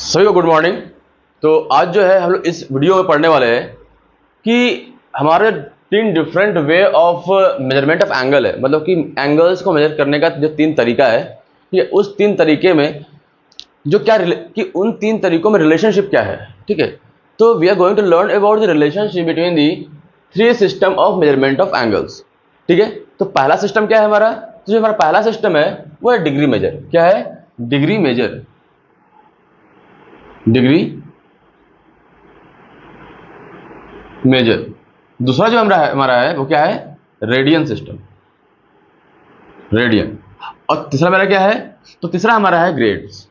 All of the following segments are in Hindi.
सभी को गुड मॉर्निंग। तो आज जो है हम लोग इस वीडियो में पढ़ने वाले हैं कि हमारे तीन different way of measurement of angle है, मतलब कि एंगल्स को मेजर करने का जो तीन तरीका है, ठीक है, उस तीन तरीके में जो कि उन तीन तरीकों में रिलेशनशिप क्या है। ठीक है, तो we are going to learn about the relationship between the three system of measurement of angles. ठीक है, तो पहला सिस्टम क्या है हमारा, तो जो हमारा पहला सिस्टम है वो है डिग्री मेजर। क्या है? Degree measure. Degree measure. दूसरा जो हमारा है वो क्या है? Radian system, radian. और तीसरा मेरा क्या है? तो तीसरा हमारा है ग्रेड्स।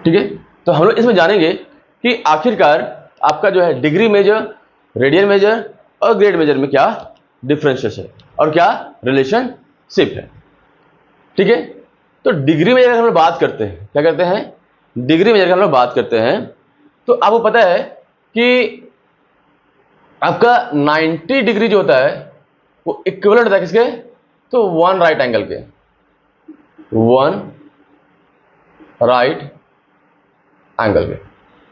ठीक है, तो हम लोग इसमें जानेंगे कि आखिरकार आपका जो है डिग्री मेजर, रेडियन मेजर और ग्रेड मेजर में क्या डिफरेंसेस है और क्या रिलेशनशिप है। ठीक है, तो डिग्री मेजर की हम लोग बात करते हैं, क्या करते हैं? डिग्री मेजर की हम लोग बात करते हैं। तो आपको पता है कि आपका 90 डिग्री जो होता है वो इक्विवेलेंट होता है किसके? तो वन राइट एंगल के, वन राइट एंगल के,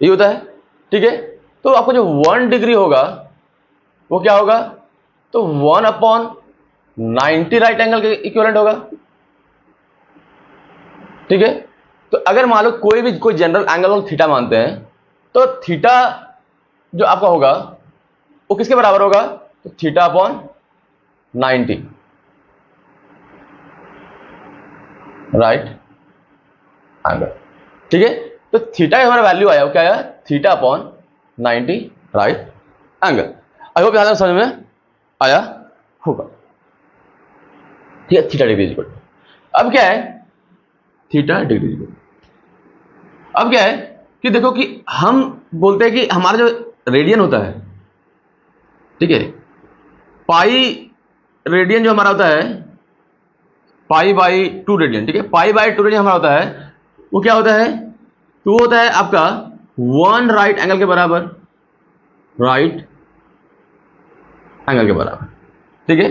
ये होता है। ठीक है, तो आपको जो 1 डिग्री होगा वो क्या होगा? तो 1/90 राइट एंगल के इक्विवेलेंट होगा। ठीक है, तो अगर मान लो कोई जनरल एंगल हम थीटा मानते हैं, तो थीटा जो आपका होगा वो किसके बराबर होगा? तो θ/90 राइट एंगल। ठीक है, तो थीटा का हमारा वैल्यू आया, वो क्या आया? θ/90 राइट एंगल। आई होप यहां तक समझ में आया होगा। ठीक है, थीटा डिग्री इक्वल, अब क्या है? थीटा डिग्री इक्वल, अब क्या है कि देखो कि हम बोलते हैं कि हमारा जो रेडियन होता है, ठीक है, पाई रेडियन जो हमारा होता है, π/2 रेडियन। ठीक है, π/2 रेडियन हमारा होता है, वो क्या होता है? तो वो होता है आपका 1 राइट एंगल के बराबर, राइट एंगल के बराबर। ठीक है,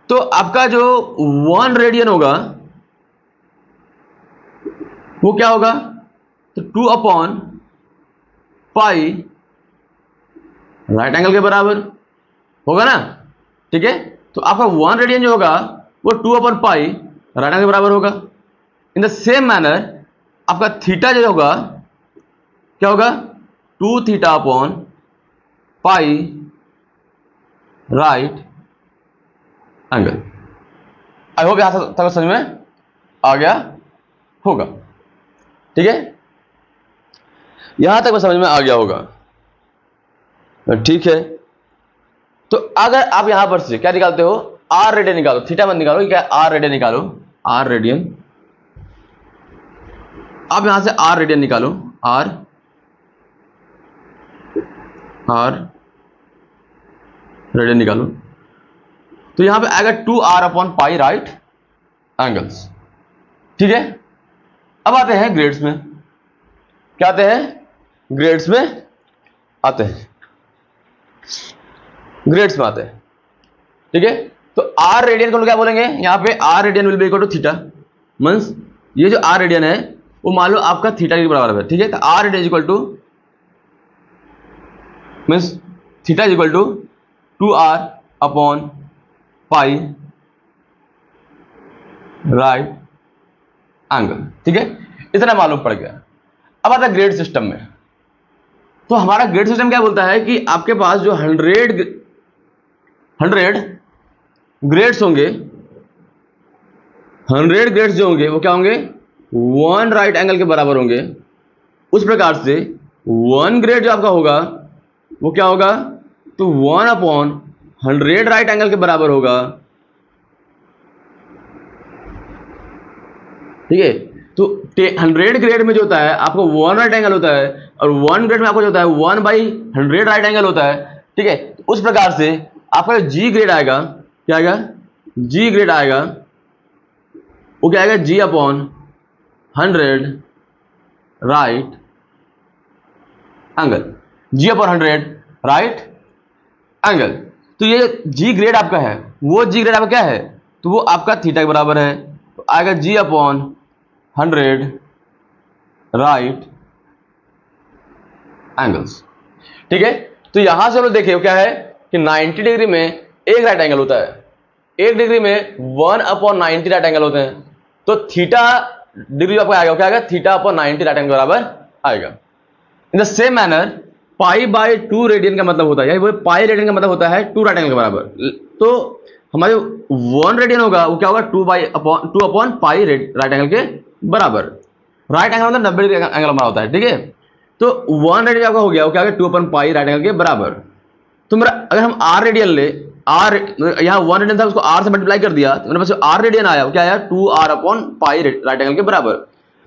तो आपका जो 1 रेडियन होगा वो क्या होगा? तो 2/π राइट एंगल के बराबर होगा ना। ठीक है, तो आपका 1 रेडियन जो होगा वो 2/π राइट एंगल के बराबर होगा। इन द सेम मैनर आपका थीटा जो होगा क्या होगा? 2θ/π राइट एंगल। आई होप यहां तक समझ में आ गया होगा। ठीक है, यहां तक समझ में आ गया होगा। ठीक है, तो अगर आप यहां पर से क्या निकालते हो? आर रेडियन निकालो, थीटा मत निकालो, क्या? आर रेडियन निकालो, आर रेडियन। आप यहां से आर रेडियन निकालो, आर रेडियन निकालो, तो यहां पे आएगा 2r/π राइट एंगल्स। ठीक है, अब आते हैं ग्रेड्स में। क्या आते हैं? ग्रेड्स में आते हैं, ग्रेड्स में आते हैं। ठीक है, तो आर रेडियन को क्या बोलेंगे? यहां पे r radian will be equal to theta, means ये जो आर रेडियन है वो मान लो आपका थीटा के बराबर है। ठीक है, तो r radian equal to means theta is equal to 2r/π right angle. ठीक है, इतना मालूम पड़ गया। अब आता है ग्रेड सिस्टम में। तो हमारा ग्रेड सिस्टम क्या बोलता है कि आपके पास जो 100 ग्रेड्स होंगे, 100 ग्रेड्स जो होंगे वो क्या होंगे? 1 राइट एंगल के बराबर होंगे। उस प्रकार से 1 ग्रेड जो आपका होगा वो क्या होगा? तो 1/100 राइट एंगल के बराबर होगा। ठीक है, तो 100 ग्रेड में जो होता है आपको 1 राइट एंगल होता है, और 1 ग्रेड में आपको जो होता है 1/100 राइट एंगल होता है। ठीक है, तो उस प्रकार से आपका जो जी ग्रेड आएगा, क्या आएगा? जी ग्रेड आएगा, वो क्या आएगा? G/100 right angle, G/100 right angle. तो ये जी ग्रेड आपका है, वो जी ग्रेड आपका क्या है? तो वो आपका थीटा के बराबर है, तो आएगा G/100 राइट एंगल्स। ठीक है, तो यहां से हम लोग देखें क्या है कि 90 डिग्री में एक राइट एंगल होता है, 1 डिग्री में 1/90 राइट एंगल होते हैं। तो थीटा डिग्री आपको आएगा क्या आएगा, थीटा अपॉन 90 राइट एंगल बराबर आएगा। In the same manner pi by 2 radian का मतलब होता है, वो पाई रेडियन का मतलब होता है 2 राइट एंगल के बराबर। तो हमारे 1 रेडियन होगा वो क्या होगा 2 अपॉन पाई राइट एंगल के बराबर। राइट एंगल मतलब 90 डिग्री एंगल हमारा होता है। ठीक है, तो 1 रेडियन आपका हो गया वो क्या होगा 2 अपॉन पाई राइट एंगल के बराबर। तो मेरा अगर हम r रेडियन ले, r यहाँ 1 रेडियन था उसको r से मल्टीप्लाई कर दिया तो मेरे पास r रेडियन आया वो क्या आया 2r अपॉन पाई राइट एंगल के बराबर।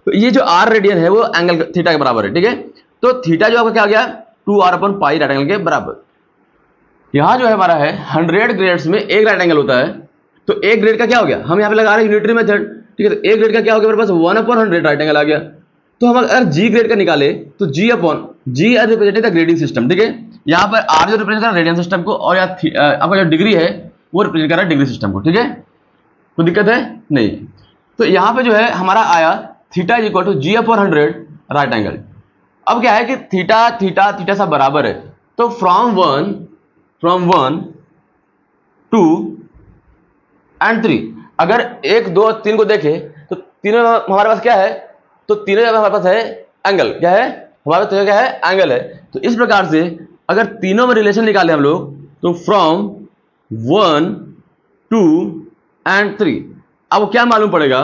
तो ये जो r रेडियन है वो एंगल थीटा के बराबर है। ठीक है, तो थीटा जो आपका क्या आ गया 2r अपॉन पाई राइट एंगल के बराबर। यहाँ जो है हमारा है 100 ग्रेड्स में एक राइट एंगल होता है। तो एक ग्रेड का क्या हो गया, हम यहाँ पे लगा रहे हैं यूनिटरी मेथड। ठीक है, तो एक ग्रेड का क्या हो गया मेरे पास 1/100 राइट एंगल आ गया। तो हम अगर जी ग्रेड का निकाले तो G upon G R represent the grading system. ठीक है, यहाँ पर आर जो रिप्रेजेंट कर रहा है रेडियन सिस्टम को और यहाँ आपका जो डिग्री है वो रिप्रेजेंट कर रहा है डिग्री सिस्टम को। ठीक है, कोई दिक्कत है नहीं। तो यहाँ पे जो है हमारा आया theta is equal to g upon 100 right angle. अब क्या है कि थीटा थीटा थीटा सब बराबर है, तो फ्रॉम 1 2 एंड 3 अगर 1 2 3 को देखें तो तीनों हमारे पास क्या है, तो तीनों जगह हमारे पास है एंगल। क्या है हमारे पास क्या है एंगल है। तो इस प्रकार से अगर तीनों में रिलेशन निकाले हम लोग तो फ्रॉम 1 2 एंड 3 आपको क्या मालूम पड़ेगा,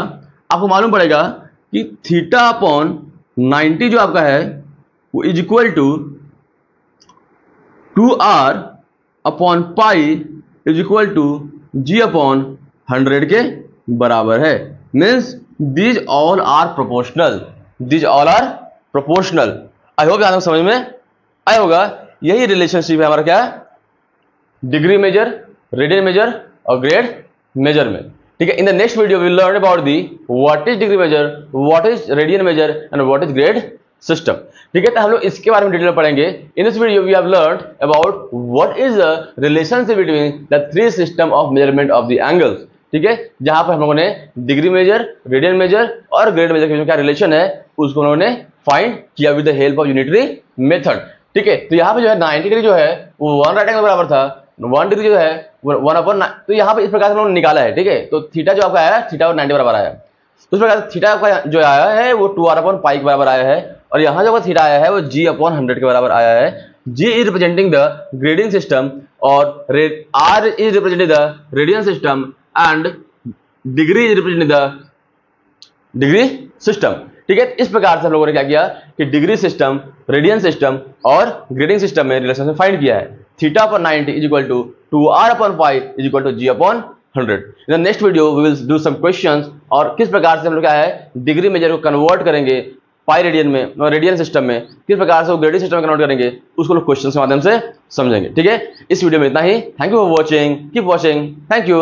आपको मालूम पड़ेगा कि थीटा अपॉन 90 जो आपका है वो is equal to 2r upon pi is equal to g upon 100 के बराबर है। Means these all are proportional, these all are proportional. I hope आपको समझ में आया होगा। यही रिलेशनशिप है हमारा क्या डिग्री मेजर, रेडियन मेजर और ग्रेड मेजर में। ठीक है, in the next video we learn about the what is degree measure, what is radian measure and what is grade system. ठीक है, तो हम लोग इसके बारे में डिटेल पढ़ेंगे। In this video we have learned about what is the relationship between the 3 system of measurement of the angles. ठीक है, जहां पर हम लोगों ने डिग्री मेजर, रेडियन मेजर और ग्रेड मेजर के बीच में क्या रिलेशन है उसको उन्होंने फाइंड किया with the help of unitary method. ठीक है, तो यहाँ पे जो है 90 डिग्री जो है वो 1 राइट एंगल बराबर था, 1 डिग्री जो है 1 अपॉन, तो यहाँ पे इस प्रकार से हम लोगों ने निकाला है। ठीक है, तो थीटा जो आपका आया थीटा और 90 बराबर आया। तो इस प्रकार थीटा का जो आया है वो 2r अपॉन पाई के बराबर आया है और यहाँ जो थीटा आया है वो g अपॉन 100 के बराबर आया है। g is representing the grading system और r is representing the radian system and degree is representing the degree system. ठीक है, इस प्रकार से हम लोगों ने क्या किया कि डिग्री सिस्टम, रेडियन सिस्टम और ग्रेडिंग सिस्टम में रिलेशन फाइंड किया है। Theta upon 90 is equal to 2r upon pi is equal to g upon 100। In the next video we will do some questions और किस प्रकार से हम लोग क्या है डिग्री मेजर को कन्वर्ट करेंगे पाई रेडियन में, रेडियन सिस्टम में किस प्रकार से वो ग्रेडिंग सिस्टम में कन्वर्ट करेंगे उसको लोग क्वेश्चन के माध्यम से समझेंगे। ठीक है, इस वीडियो में इतना ही। Thank you for watching, keep watching, thank you.